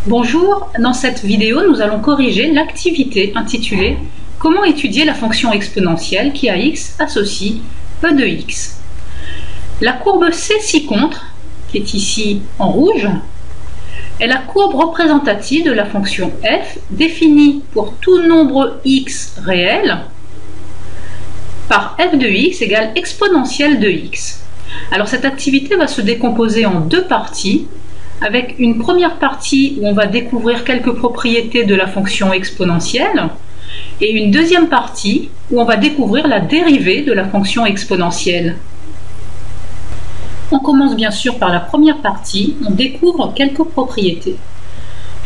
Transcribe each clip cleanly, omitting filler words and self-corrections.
Bonjour, dans cette vidéo, nous allons corriger l'activité intitulée « Comment étudier la fonction exponentielle qui à x associe e de x ». La courbe C ci-contre, qui est ici en rouge, est la courbe représentative de la fonction f définie pour tout nombre x réel par f de x égale exponentielle de x. Alors cette activité va se décomposer en deux parties, avec une première partie où on va découvrir quelques propriétés de la fonction exponentielle et une deuxième partie où on va découvrir la dérivée de la fonction exponentielle. On commence bien sûr par la première partie, on découvre quelques propriétés.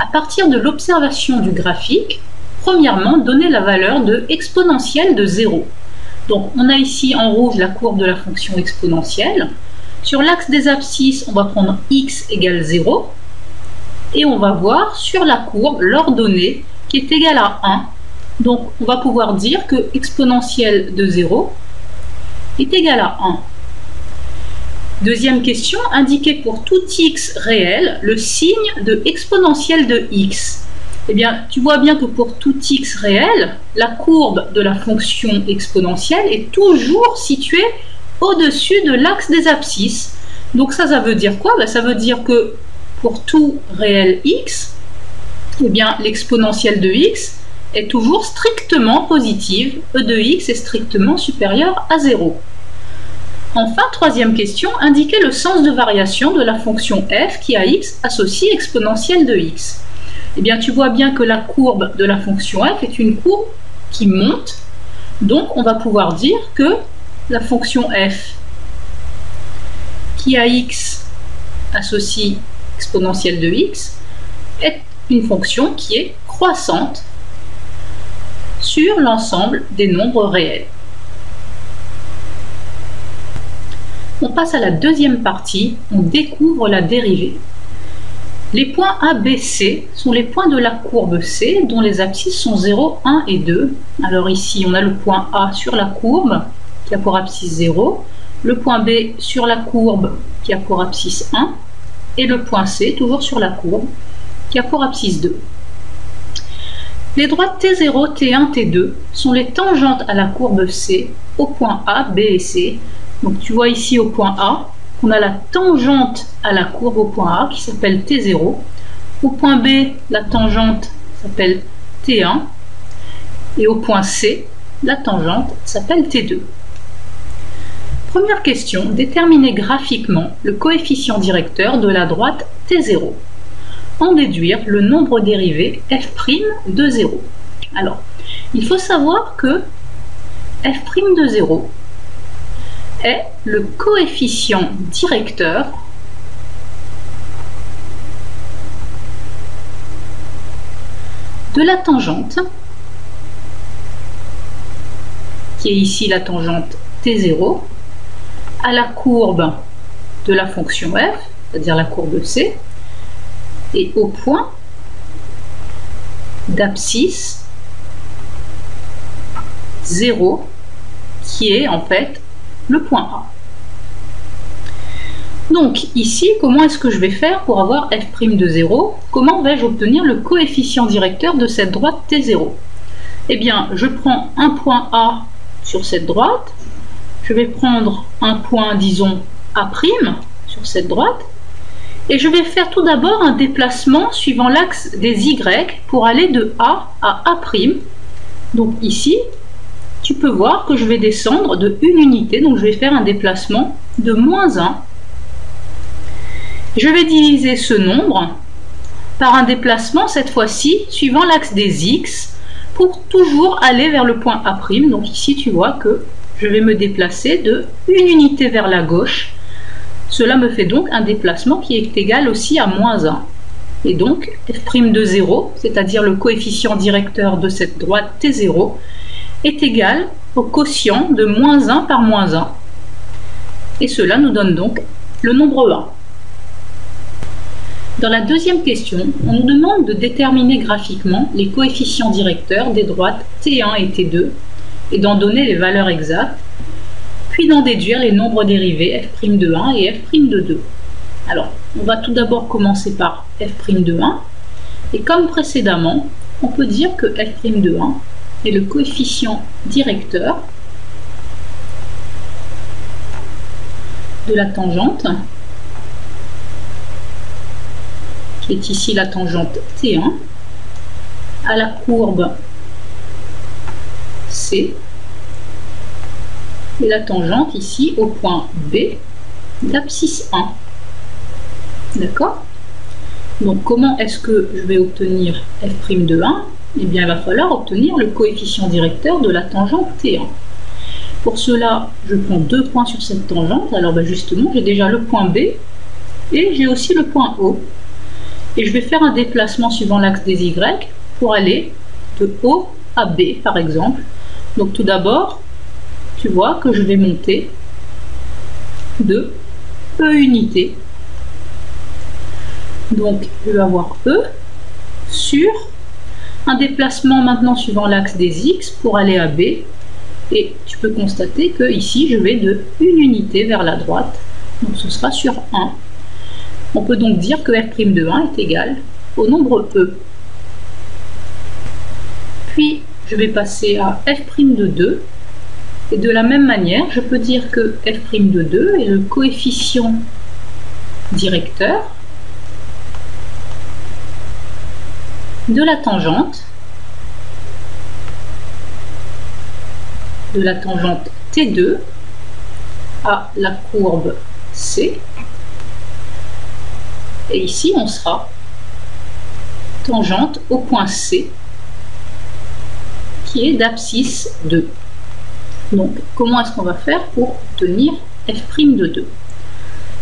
À partir de l'observation du graphique, premièrement, donner la valeur de exponentielle de 0. Donc on a ici en rouge la courbe de la fonction exponentielle. Sur l'axe des abscisses, on va prendre x égale 0 et on va voir sur la courbe l'ordonnée qui est égale à 1. Donc on va pouvoir dire que exponentielle de 0 est égale à 1. Deuxième question, indiquer pour tout x réel le signe de exponentielle de x. Eh bien, tu vois bien que pour tout x réel, la courbe de la fonction exponentielle est toujours située au-dessus de l'axe des abscisses. Donc ça veut dire quoi? Ça veut dire que pour tout réel x, eh bien l'exponentielle de x est toujours strictement positive. E de x est strictement supérieur à 0. Enfin, troisième question, indiquer le sens de variation de la fonction f qui à x associe exponentielle de x. Eh bien, tu vois bien que la courbe de la fonction f est une courbe qui monte. Donc, on va pouvoir dire que la fonction f qui à x associe exponentielle de x est une fonction qui est croissante sur l'ensemble des nombres réels. On passe à la deuxième partie, on découvre la dérivée. Les points A, B, C sont les points de la courbe C dont les abscisses sont 0, 1 et 2. Alors ici, on a le point A sur la courbe qui a pour abscisse 0, le point B sur la courbe qui a pour abscisse 1 et le point C toujours sur la courbe qui a pour abscisse 2. Les droites T0, T1, T2 sont les tangentes à la courbe C au point A, B et C. Donc tu vois ici au point A qu'on a la tangente à la courbe au point A qui s'appelle T0. Au point B, la tangente s'appelle T1. Et au point C, la tangente s'appelle T2. Première question, déterminer graphiquement le coefficient directeur de la droite T0. En déduire le nombre dérivé f' de 0. Alors, il faut savoir que f' de 0 est le coefficient directeur de la tangente, qui est ici la tangente T0, à la courbe de la fonction f, c'est-à-dire la courbe C, et au point d'abscisse 0, qui est en fait le point A. Donc ici, comment est-ce que je vais faire pour avoir f' de 0? Comment vais-je obtenir le coefficient directeur de cette droite T0? Eh bien, je prends un point A sur cette droite, je vais prendre un point, disons, A' sur cette droite, et je vais faire tout d'abord un déplacement suivant l'axe des Y pour aller de A à A'. Donc ici, tu peux voir que je vais descendre de une unité, donc je vais faire un déplacement de -1. Je vais diviser ce nombre par un déplacement, cette fois-ci, suivant l'axe des X, pour toujours aller vers le point A'. Donc ici, tu vois que je vais me déplacer de une unité vers la gauche. Cela me fait donc un déplacement qui est égal aussi à -1. Et donc, f' de 0, c'est-à-dire le coefficient directeur de cette droite T0, est égal au quotient de -1 par -1. Et cela nous donne donc le nombre 1. Dans la deuxième question, on nous demande de déterminer graphiquement les coefficients directeurs des droites T1 et T2 et d'en donner les valeurs exactes, puis d'en déduire les nombres dérivés f' de 1 et f' de 2. Alors, on va tout d'abord commencer par f' de 1. Et comme précédemment, on peut dire que f' de 1 est le coefficient directeur de la tangente, qui est ici la tangente T1, à la courbe C, et la tangente ici au point B d'abscisse 1. D'accord? Donc comment est-ce que je vais obtenir f' de 1? Eh bien, il va falloir obtenir le coefficient directeur de la tangente T1. Pour cela, je prends 2 points sur cette tangente. Alors justement, j'ai déjà le point B et j'ai aussi le point O. Et je vais faire un déplacement suivant l'axe des Y pour aller de O à B, par exemple. Donc tout d'abord, tu vois que je vais monter de E unité. Donc, je vais avoir E sur un déplacement maintenant suivant l'axe des X pour aller à B. Et tu peux constater que ici, je vais de une unité vers la droite. Donc, ce sera sur 1. On peut donc dire que f' de 1 est égal au nombre E. Puis, je vais passer à f' de 2. Et de la même manière, je peux dire que f' de 2 est le coefficient directeur de la tangente T2 à la courbe C. Et ici, on sera tangente au point C, qui est d'abscisse 2. Donc, comment est-ce qu'on va faire pour obtenir f' de 2?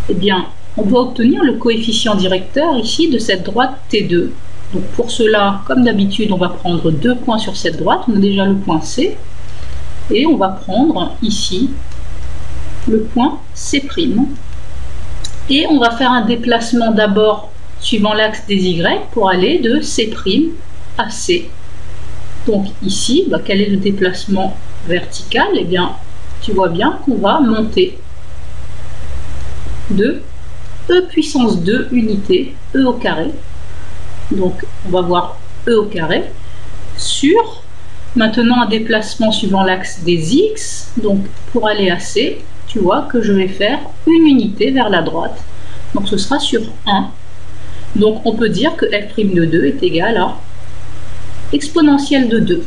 Eh bien, on doit obtenir le coefficient directeur ici de cette droite T2. Donc pour cela, comme d'habitude, on va prendre 2 points sur cette droite. On a déjà le point C. Et on va prendre ici le point C'. Et on va faire un déplacement d'abord suivant l'axe des Y pour aller de C' à C. Donc ici, quel est le déplacement vertical? Eh bien, tu vois bien qu'on va monter de E puissance 2 unité E au carré. Donc, on va voir E au carré sur, maintenant, un déplacement suivant l'axe des X. Donc, pour aller à C, tu vois que je vais faire une unité vers la droite. Donc, ce sera sur 1. Donc, on peut dire que f' de 2 est égal à exponentielle de 2.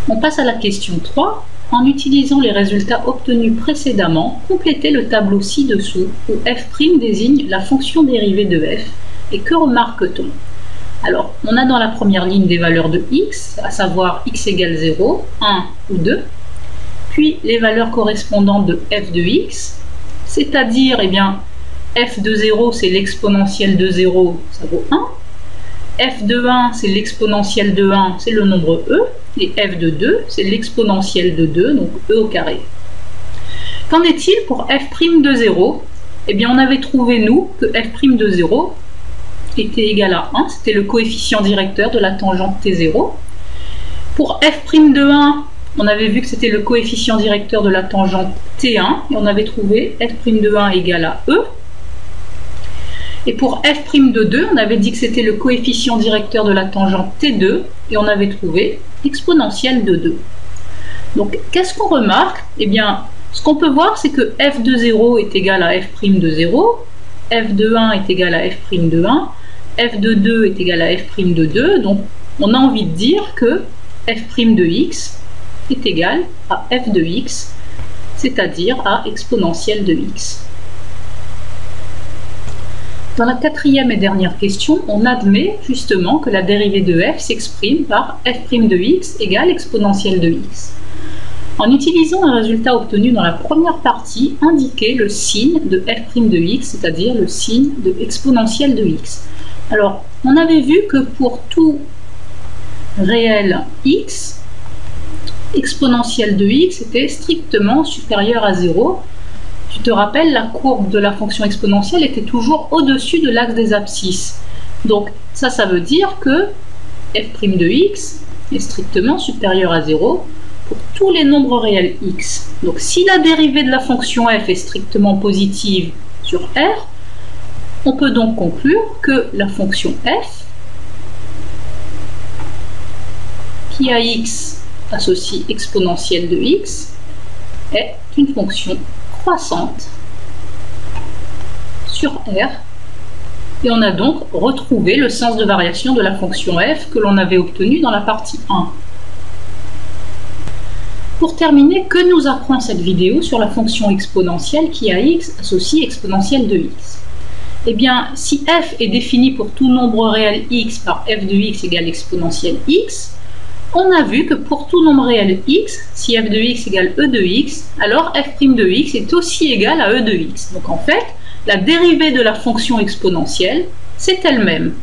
On passe à la question 3. En utilisant les résultats obtenus précédemment, complétez le tableau ci-dessous où f' désigne la fonction dérivée de f. Et que remarque-t-on? Alors, on a dans la première ligne des valeurs de x, à savoir x égale 0, 1 ou 2, puis les valeurs correspondantes de f de x, c'est-à-dire, eh bien, f de 0, c'est l'exponentielle de 0, ça vaut 1, f de 1, c'est l'exponentielle de 1, c'est le nombre e, et f de 2, c'est l'exponentielle de 2, donc e au carré. Qu'en est-il pour f' de 0? Eh bien, on avait trouvé, nous, que f' de 0 était égal à 1, c'était le coefficient directeur de la tangente T0. Pour f' de 1, on avait vu que c'était le coefficient directeur de la tangente T1, et on avait trouvé f' de 1 égal à E. Et pour f' de 2, on avait dit que c'était le coefficient directeur de la tangente T2, et on avait trouvé exponentielle de 2. Donc, qu'est-ce qu'on remarque? Eh bien, ce qu'on peut voir, c'est que f de 0 est égal à f' de 0, f de 1 est égal à f' de 1, f de 2 est égal à f' de 2, donc on a envie de dire que f' de x est égal à f de x, c'est-à-dire à exponentielle de x. Dans la quatrième et dernière question, on admet justement que la dérivée de f s'exprime par f' de x égale exponentielle de x. En utilisant un résultat obtenu dans la première partie, indiquez le signe de f' de x, c'est-à-dire le signe de exponentielle de x. Alors, on avait vu que pour tout réel x, exponentielle de x était strictement supérieure à 0. Tu te rappelles, la courbe de la fonction exponentielle était toujours au-dessus de l'axe des abscisses. Donc, ça veut dire que f' de x est strictement supérieur à 0 pour tous les nombres réels x. Donc, si la dérivée de la fonction f est strictement positive sur r, On peut donc conclure que la fonction f, qui a x associe exponentielle de x, est une fonction croissante sur R. Et on a donc retrouvé le sens de variation de la fonction f que l'on avait obtenu dans la partie 1. Pour terminer, que nous apprend cette vidéo sur la fonction exponentielle qui a x associe exponentielle de x? Eh bien, si f est défini pour tout nombre réel x par f de x égale exponentielle x, on a vu que pour tout nombre réel x, si f de x égale e de x, alors f' de x est aussi égal à e de x. Donc en fait, la dérivée de la fonction exponentielle, c'est elle-même.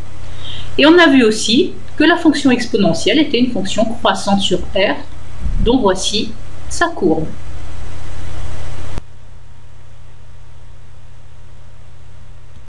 Et on a vu aussi que la fonction exponentielle était une fonction croissante sur R, dont voici sa courbe.